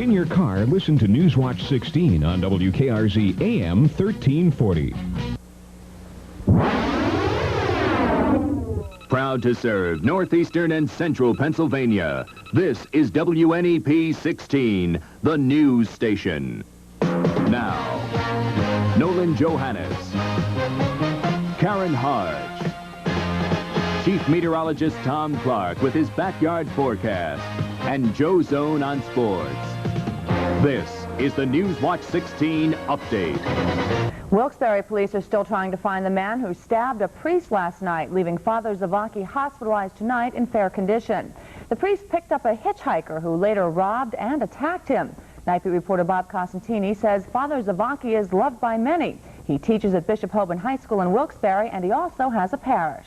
In your car, listen to Newswatch 16 on WKRZ AM 1340. Proud to serve northeastern and central Pennsylvania. This is WNEP 16, the news station. Now, Nolan Johannes, Karen Harch, Chief Meteorologist Tom Clark with his backyard forecast, and Joe Zone on sports. This is the Newswatch 16 update. Wilkes-Barre police are still trying to find the man who stabbed a priest last night, leaving Father Zavacki hospitalized tonight in fair condition. The priest picked up a hitchhiker who later robbed and attacked him. Night Beat reporter Bob Costantini says Father Zavacki is loved by many. He teaches at Bishop Hoban High School in Wilkes-Barre, and he also has a parish.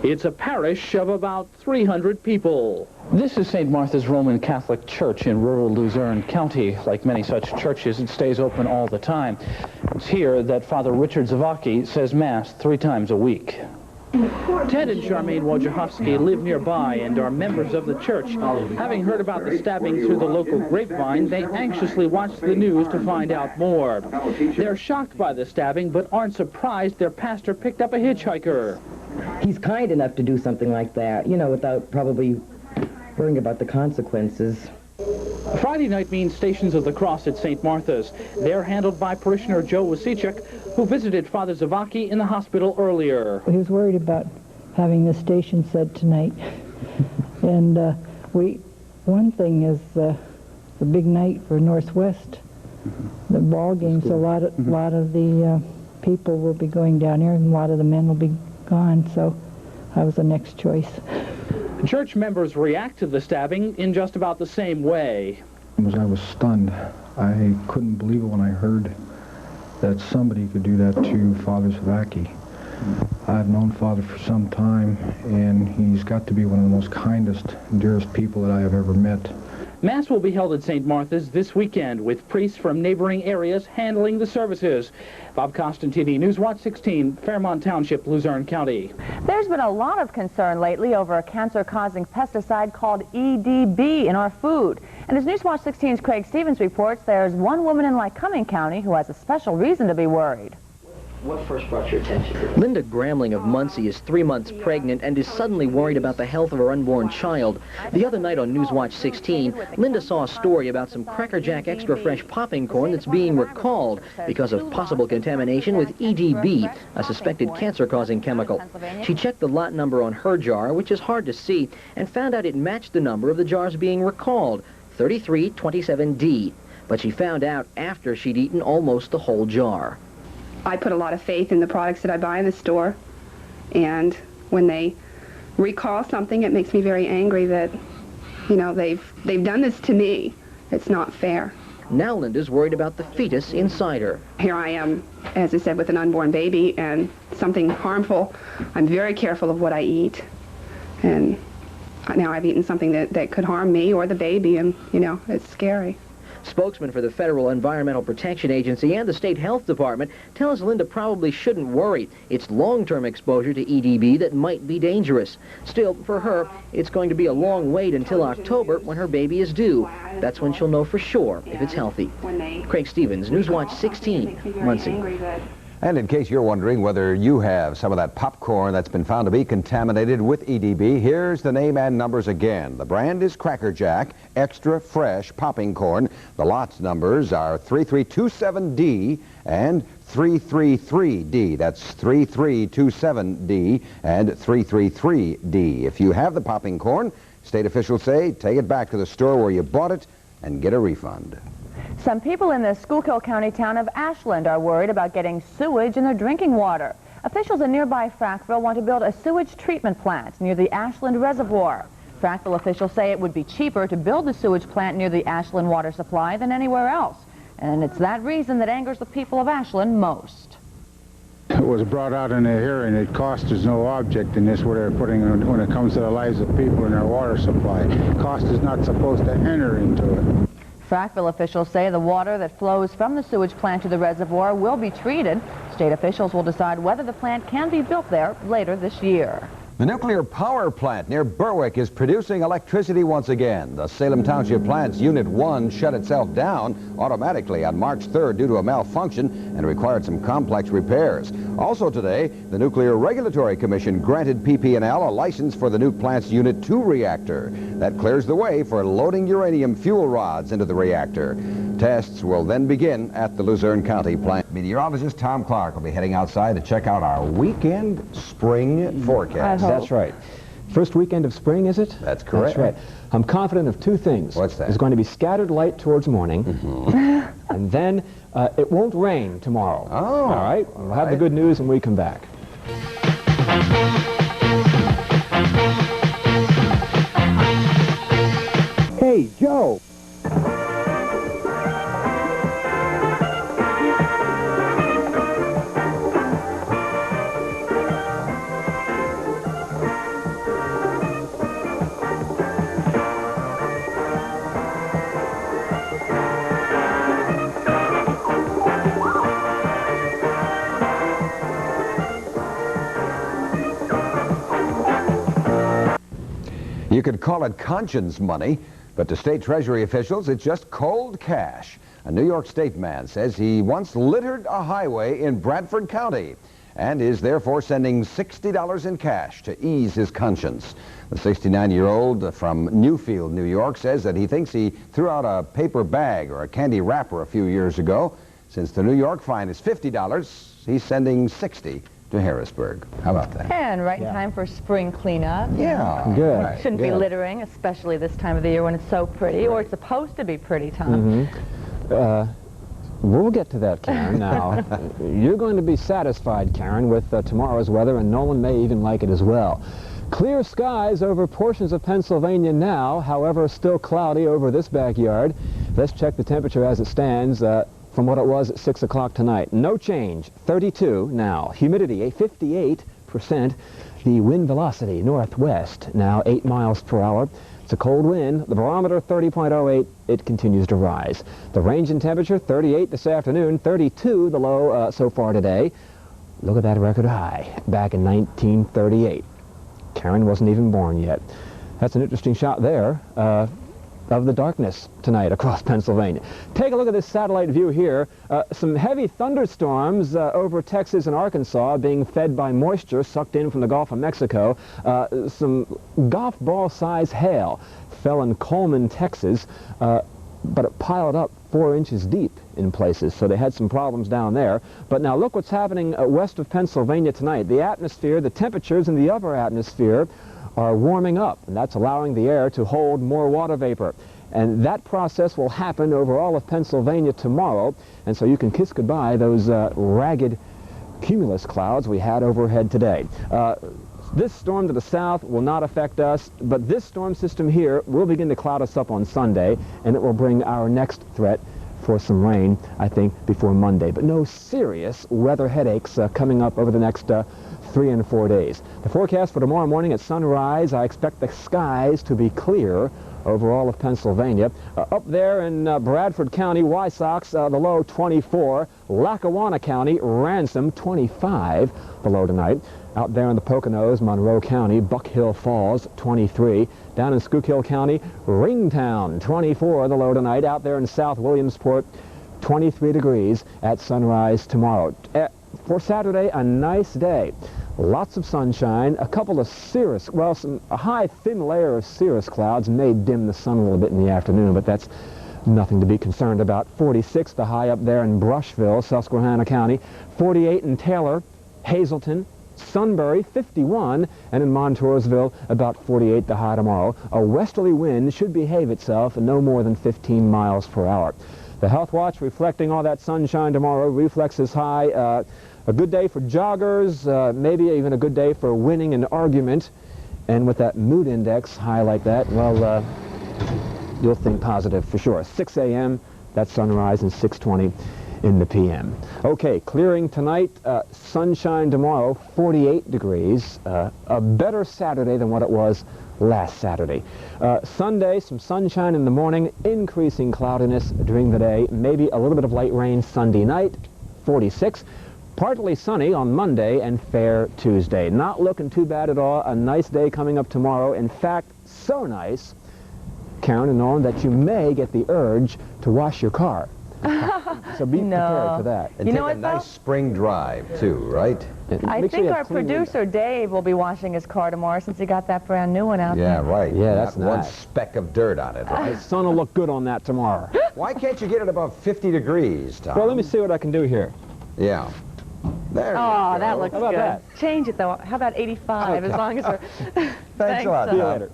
It's a parish of about 300 people. This is St. Martha's Roman Catholic Church in rural Luzerne County. Like many such churches, it stays open all the time. It's here that Father Richard Zavacki says Mass 3 times a week. Ted and Charmaine Wojciechowski live nearby and are members of the church. Having heard about the stabbing through the local grapevine, they anxiously watch the news to find out more. They're shocked by the stabbing, but aren't surprised their pastor picked up a hitchhiker. He's kind enough to do something like that, you know, without probably worrying about the consequences. Friday night means Stations of the Cross at St. Martha's. They're handled by parishioner Joe Wasichuk, who visited Father Zavacki in the hospital earlier. He was worried about having the station set tonight. And one thing is the big night for Northwest. The ball games, a lot of the people will be going down here, and a lot of the men will be gone, so I was the next choice. Church members react to the stabbing in just about the same way. I was stunned. I couldn't believe it when I heard that somebody could do that to Father Zavacki. I've known Father for some time, and he's got to be one of the most kindest, dearest people that I have ever met. Mass will be held at St. Martha's this weekend, with priests from neighboring areas handling the services. Bob Costantini, Newswatch 16, Fairmont Township, Luzerne County. There's been a lot of concern lately over a cancer-causing pesticide called EDB in our food. And as Newswatch 16's Craig Stevens reports, there's one woman in Lycoming County who has a special reason to be worried. What first brought your attention to it? Linda Gramling of Muncie is 3 months pregnant and is suddenly worried about the health of her unborn child. The other night on Newswatch 16, Linda saw a story about some Cracker Jack Extra Fresh popping corn that's being recalled because of possible contamination with EDB, a suspected cancer-causing chemical. She checked the lot number on her jar, which is hard to see, and found out it matched the number of the jars being recalled, 3327D. But she found out after she'd eaten almost the whole jar. I put a lot of faith in the products that I buy in the store, and when they recall something, it makes me very angry that, you know, they've done this to me. It's not fair. Now Linda's worried about the fetus inside her. Here I am, as I said, with an unborn baby and something harmful. I'm very careful of what I eat, and now I've eaten something that could harm me or the baby, and, you know, it's scary. Spokesman for the Federal Environmental Protection Agency and the State Health Department tells Linda probably shouldn't worry. It's long-term exposure to EDB that might be dangerous. Still, for her, it's going to be a long wait until October when her baby is due. That's when she'll know for sure if it's healthy. Craig Stevens, Newswatch 16, Muncie. And in case you're wondering whether you have some of that popcorn that's been found to be contaminated with EDB, here's the name and numbers again. The brand is Cracker Jack Extra Fresh Popping Corn. The lot's numbers are 3327D and 333D. That's 3327D and 333D. If you have the popping corn, state officials say take it back to the store where you bought it and get a refund. Some people in the Schuylkill County town of Ashland are worried about getting sewage in their drinking water. Officials in nearby Frackville want to build a sewage treatment plant near the Ashland Reservoir. Frackville officials say it would be cheaper to build the sewage plant near the Ashland water supply than anywhere else. And it's that reason that angers the people of Ashland most. It was brought out in a hearing that cost is no object in this, what they're putting in when it comes to the lives of people and their water supply. Cost is not supposed to enter into it. Frackville officials say the water that flows from the sewage plant to the reservoir will be treated. State officials will decide whether the plant can be built there later this year. The nuclear power plant near Berwick is producing electricity once again. The Salem Township plant's Unit 1 shut itself down automatically on March 3rd due to a malfunction and required some complex repairs. Also today, the Nuclear Regulatory Commission granted PP&L a license for the new plant's Unit 2 reactor. That clears the way for loading uranium fuel rods into the reactor. Tests will then begin at the Luzerne County plant. Meteorologist Tom Clark will be heading outside to check out our weekend spring forecast. That's right. First weekend of spring, is it? That's correct. That's right. I'm confident of two things. What's that? There's going to be scattered light towards morning, and then it won't rain tomorrow. Oh. All right? We'll have the good news when we come back. Hey, Joe. You could call it conscience money, but to state treasury officials, it's just cold cash. A New York State man says he once littered a highway in Bradford County and is therefore sending $60 in cash to ease his conscience. The 69-year-old from Newfield, New York, says that he thinks he threw out a paper bag or a candy wrapper a few years ago. Since the New York fine is $50, he's sending $60 to Harrisburg. How about that? And right in time for spring cleanup. Yeah. Good. Right. Shouldn't be littering, especially this time of the year when it's so pretty, or it's supposed to be pretty, Tom. We'll get to that, Karen. Now, you're going to be satisfied, Karen, with tomorrow's weather, and Nolan may even like it as well. Clear skies over portions of Pennsylvania now, however, still cloudy over this backyard. Let's check the temperature as it stands from what it was at 6 o'clock tonight. No change, 32 now. Humidity, 58%. The wind velocity, northwest, now 8 miles per hour. It's a cold wind. The barometer, 30.08. It continues to rise. The range in temperature, 38 this afternoon, 32 the low so far today. Look at that record high back in 1938. Karen wasn't even born yet. That's an interesting shot there of the darkness tonight across Pennsylvania. Take a look at this satellite view here. Some heavy thunderstorms over Texas and Arkansas being fed by moisture sucked in from the Gulf of Mexico. Some golf ball size hail fell in Coleman, Texas, but it piled up 4 inches deep in places, so they had some problems down there. But now look what's happening west of Pennsylvania tonight. The atmosphere, the temperatures in the upper atmosphere are warming up, and that's allowing the air to hold more water vapor. And that process will happen over all of Pennsylvania tomorrow, and so you can kiss goodbye those ragged cumulus clouds we had overhead today. This storm to the south will not affect us, but this storm system here will begin to cloud us up on Sunday, and it will bring our next threat for some rain, I think, before Monday. But no serious weather headaches coming up over the next 3 and 4 days. The forecast for tomorrow morning at sunrise, I expect the skies to be clear over all of Pennsylvania. Up there in Bradford County, Wysox, the low 24. Lackawanna County, Ransom, 25 the low tonight. Out there in the Poconos, Monroe County, Buck Hill Falls, 23. Down in Schuylkill County, Ringtown, 24 the low tonight. Out there in South Williamsport, 23 degrees at sunrise tomorrow. For Saturday, a nice day. Lots of sunshine, a couple of cirrus, well, a high, thin layer of cirrus clouds may dim the sun a little bit in the afternoon, but that's nothing to be concerned about. 46, the high up there in Brushville, Susquehanna County. 48 in Taylor, Hazleton, Sunbury, 51, and in Montoursville, about 48, the high tomorrow. A westerly wind should behave itself no more than 15 miles per hour. The Health Watch reflecting all that sunshine tomorrow. Reflex is high. A good day for joggers, maybe even a good day for winning an argument. And with that mood index high like that, well, you'll think positive for sure. 6 a.m., that's sunrise, and 6:20 in the p.m. Okay, clearing tonight, sunshine tomorrow, 48 degrees. A better Saturday than what it was last Saturday. Sunday, some sunshine in the morning, increasing cloudiness during the day, maybe a little bit of light rain Sunday night, 46. Partly sunny on Monday and fair Tuesday. Not looking too bad at all. A nice day coming up tomorrow. In fact, so nice, Karen and Nolan, that you may get the urge to wash your car. So be prepared for that. And take a nice spring drive, too, right? I think our producer, Dave, will be washing his car tomorrow since he got that brand new one out there. Yeah, right. Yeah, that's Not one nice. speck of dirt on it, right? The sun will look good on that tomorrow. Why can't you get it above 50 degrees, Tom? Well, let me see what I can do here. Yeah. There Oh, you go. that looks How about good. that? Change it, though. How about 85, as long as we're... Thanks a lot, Tom. Tom. Later.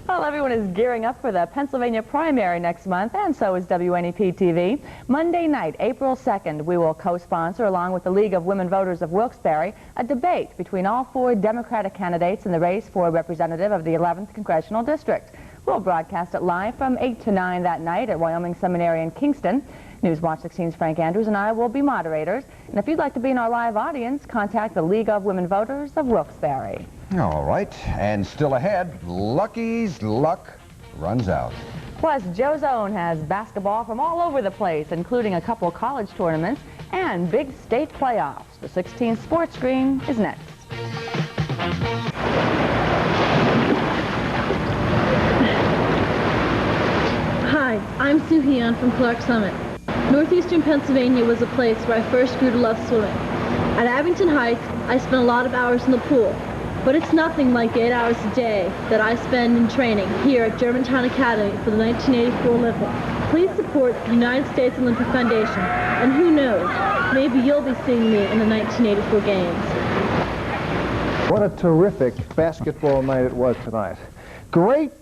Well, everyone is gearing up for the Pennsylvania primary next month, and so is WNEP TV. Monday night, April 2nd, we will co-sponsor, along with the League of Women Voters of Wilkes-Barre, a debate between all 4 Democratic candidates in the race for representative of the 11th Congressional District. We'll broadcast it live from 8 to 9 that night at Wyoming Seminary in Kingston. Newswatch 16's Frank Andrews and I will be moderators. And if you'd like to be in our live audience, contact the League of Women Voters of Wilkes-Barre. All right. And still ahead, Lucky's luck runs out. Plus, Joe Zone has basketball from all over the place, including a couple college tournaments and big state playoffs. The 16th Sports Screen is next. Hi, I'm Sue Heon from Clark Summit. Northeastern Pennsylvania was a place where I first grew to love swimming. At Abington Heights, I spent a lot of hours in the pool, but it's nothing like 8 hours a day that I spend in training here at Germantown Academy for the 1984 Olympics. Please support the United States Olympic Foundation, and who knows, maybe you'll be seeing me in the 1984 Games. What a terrific basketball night it was tonight. Great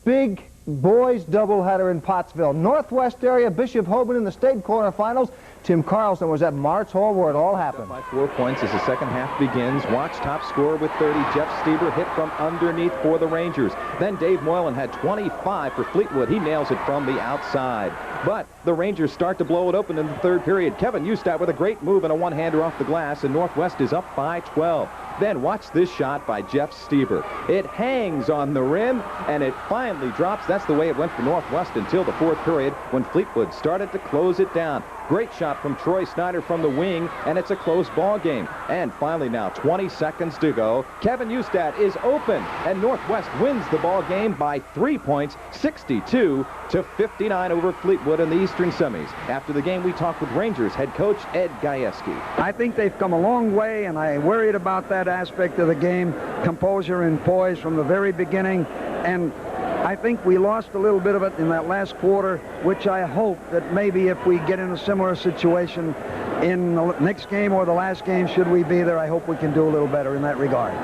big boys doubleheader in Pottsville. Northwest area, Bishop Hoban in the state quarterfinals. Tim Carlson was at Martz Hall where it all happened. By 4 points as the second half begins. Watch top scorer with 30. Jeff Stieber hit from underneath for the Rangers. Then Dave Moylan had 25 for Fleetwood. He nails it from the outside. But the Rangers start to blow it open in the third period. Kevin Ustat with a great move and a one-hander off the glass, and Northwest is up by 12. Then watch this shot by Jeff Stieber. It hangs on the rim, and it finally drops. That's the way it went for Northwest until the fourth period when Fleetwood started to close it down. Great shot from Troy Snyder from the wing, and it's a close ball game. And finally now, 20 seconds to go. Kevin Ustat is open, and Northwest wins the ball game by 3 points, 62-59 over Fleetwood in the Eastern semis. After the game, we talked with Rangers head coach Ed Gajewski. I think they've come a long way, and I worried about that aspect of the game, composure and poise from the very beginning. And I think we lost a little bit of it in that last quarter, which I hope that maybe if we get in a similar situation in the next game or the last game, should we be there, I hope we can do a little better in that regard.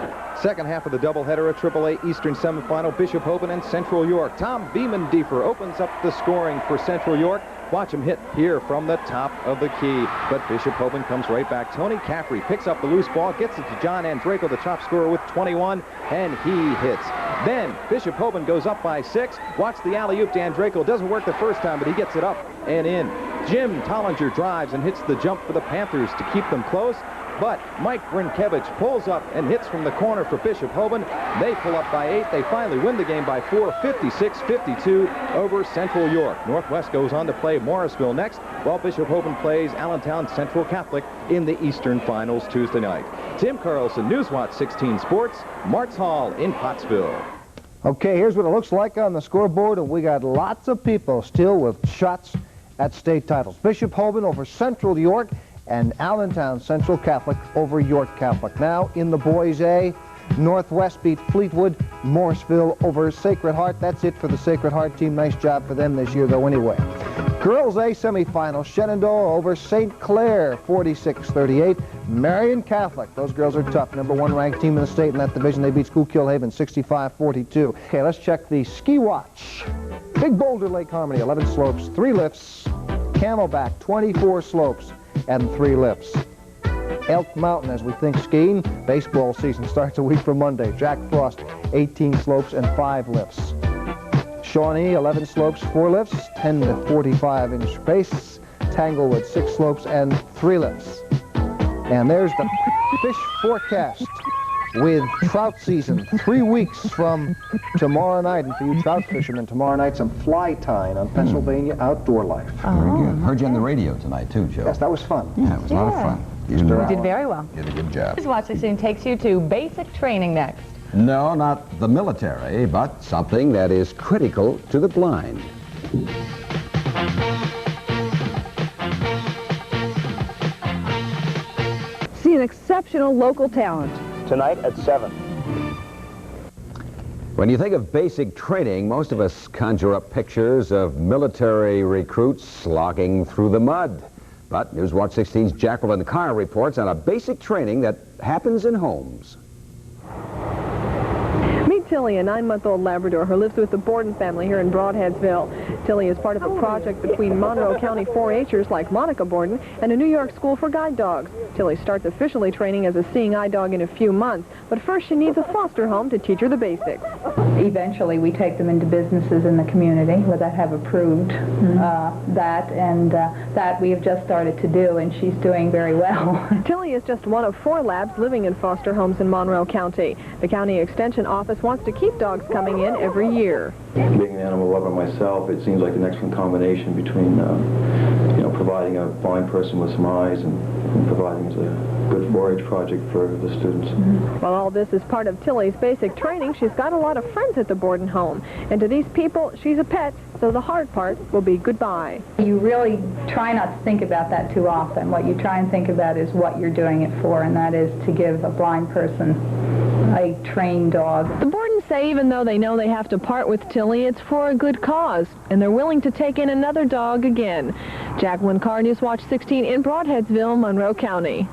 Second half of the doubleheader, a AAA Eastern semifinal, Bishop Hoban and Central York. Tom Beeman-Diefer opens up the scoring for Central York. Watch him hit here from the top of the key. But Bishop Hoban comes right back. Tony Caffrey picks up the loose ball, gets it to John Andreyko, the top scorer with 21, and he hits. Then Bishop Hoban goes up by 6. Watch the alley-oop to Andreyko. Doesn't work the first time, but he gets it up and in. Jim Tollinger drives and hits the jump for the Panthers to keep them close. But Mike Brinkevich pulls up and hits from the corner for Bishop Hoban. They pull up by 8. They finally win the game by 4, 56-52 over Central York. Northwest goes on to play Morrisville next, while Bishop Hoban plays Allentown Central Catholic in the Eastern Finals Tuesday night. Tim Carlson, Newswatch 16 Sports, Martz Hall in Pottsville. Okay, here's what it looks like on the scoreboard, and we got lots of people still with shots at state titles. Bishop Hoban over Central York, and Allentown Central Catholic over York Catholic. Now in the boys A, Northwest beat Fleetwood, Morrisville over Sacred Heart. That's it for the Sacred Heart team. Nice job for them this year though anyway. Girls A semifinal, Shenandoah over St. Clair, 46-38. Marion Catholic, those girls are tough. Number 1 ranked team in the state in that division. They beat Schuylkill Haven 65-42. Okay, let's check the ski watch. Big Boulder, Lake Harmony, 11 slopes, 3 lifts. Camelback, 24 slopes and 3 lifts. Elk Mountain, as we think skiing, baseball season starts a week from Monday. Jack Frost, 18 slopes and 5 lifts. Shawnee, 11 slopes, 4 lifts, 10 to 45-inch pace. Tanglewood, 6 slopes and 3 lifts. And there's the fish forecast with trout season 3 weeks from tomorrow night. And for you trout fishermen, tomorrow night some fly tying on Pennsylvania Outdoor Life. Very good. Heard you on the radio tonight too, Joe. Yes, that was fun. Yeah, it was a lot of fun. You did very well. You did a good job. Newswatch 16 takes you to basic training next. No, not the military, but something that is critical to the blind. See an exceptional local talent. Tonight at 7. When you think of basic training, most of us conjure up pictures of military recruits slogging through the mud. But Newswatch 16's Jacqueline Carr reports on a basic training that happens in homes. Meet Tilly, a 9-month-old Labrador who lives with the Borden family here in Broadheadsville. Tilly is part of a project between Monroe County 4-H'ers like Monica Borden and a New York school for guide dogs. Tilly starts officially training as a seeing eye dog in a few months, but first she needs a foster home to teach her the basics. Eventually we take them into businesses in the community that have approved that, and that we have just started to do, and she's doing very well. Tilly is just one of 4 labs living in foster homes in Monroe County. The county extension office wants to keep dogs coming in every year. Being an animal lover myself, it seems like an excellent combination between, providing a blind person with some eyes and providing a good 4-H project for the students. While all this is part of Tilly's basic training, she's got a lot of friends at the Borden home. And to these people, she's a pet, so the hard part will be goodbye. You really try not to think about that too often. What you try and think about is what you're doing it for, and that is to give a blind person a trained dog. The Bordens say even though they know they have to part with Tilly, it's for a good cause, and they're willing to take in another dog again. Jacqueline Carr, Newswatch 16 in Broadheadsville, Monroe County.